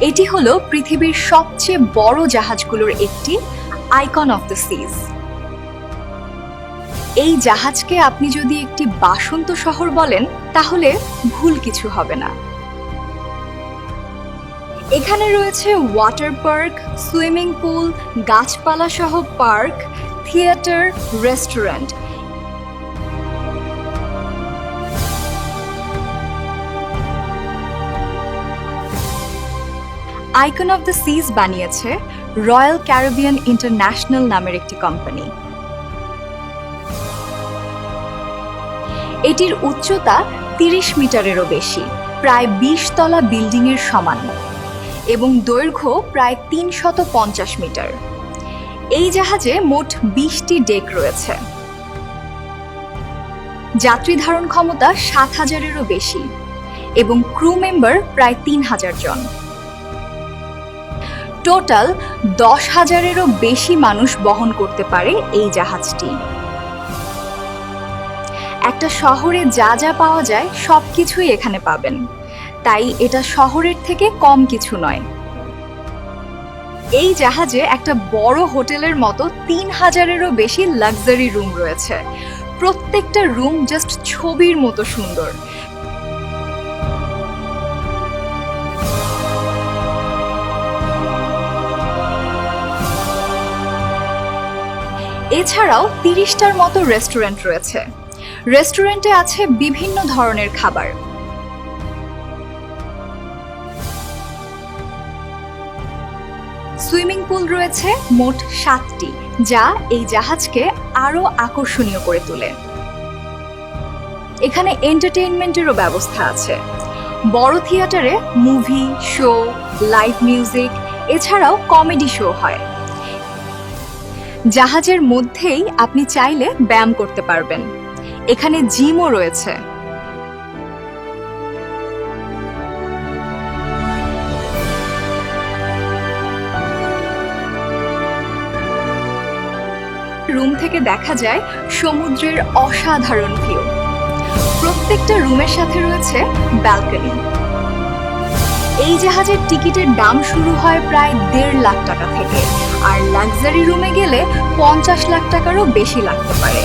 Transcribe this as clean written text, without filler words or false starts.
এটি হলো পৃথিবীর সবচেয়ে বড় জাহাজগুলোর একটি, আইকন অফ দ্য সিজ। এই জাহাজকে আপনি যদি একটি বাসন্ত শহর বলেন তাহলে ভুল কিছু হবে না। এখানে রয়েছে ওয়াটার পার্ক, সুইমিং পুল, গাছপালা সহ park, theatre, restaurant. Icon of the Seas বানিয়েছে রয়্যাল ক্যারিবিয়ান ইন্টারন্যাশনাল নামের একটি কোম্পানি। এটির উচ্চতা 30 মিটারেরও বেশি, প্রায় 20 তলা বিল্ডিংয়ের সমান, এবং দৈর্ঘ্য প্রায় 350 মিটার। এই জাহাজে মোট 20টি ডেক রয়েছে। যাত্রী ধারণ ক্ষমতা 7,000-এরও বেশি এবং ক্রু মেম্বার প্রায় 3,000 জন। টোটাল 10,000-এরও বেশি মানুষ বহন করতে পারে এই জাহাজটি। একটা শহরে যা যা পাওয়া যায় সবকিছুই এখানে পাবেন, তাই এটা শহরের থেকে কম কিছু নয়। এই জাহাজে একটা বড় হোটেলের মতো 3,000-এরও বেশি লাক্সারি রুম রয়েছে। প্রত্যেকটা রুম জাস্ট ছবির মতো সুন্দর। এছাড়াও 30টার মতো রেস্টুরেন্ট রয়েছে। রেস্টুরেন্টে আছে বিভিন্ন ধরনের খাবার। সুইমিং পুল রয়েছে মোট 7টি, যা এই জাহাজকে আরো আকর্ষণীয় করে তোলে। এখানে এন্টারটেইনমেন্টেরও ব্যবস্থা আছে। বড় থিয়েটারে মুভি, শো, লাইভ মিউজিক, এছাড়াও কমেডি শো হয়। জাহাজের মধ্যেই আপনি চাইলে ব্যায়াম করতে পারবেন। এখানে জিমও রয়েছে। রুম থেকে দেখা যায় সমুদ্রের অসাধারণ ভিউ। প্রত্যেকটা রুমের সাথে রয়েছে ব্যালকনি। এই জাহাজের টিকিটের দাম শুরু হয় প্রায় 1.5 লাখ টাকা থেকে, আর লাক্সারি রুমে গেলে 50 লাখ টাকারও বেশি লাগতে পারে।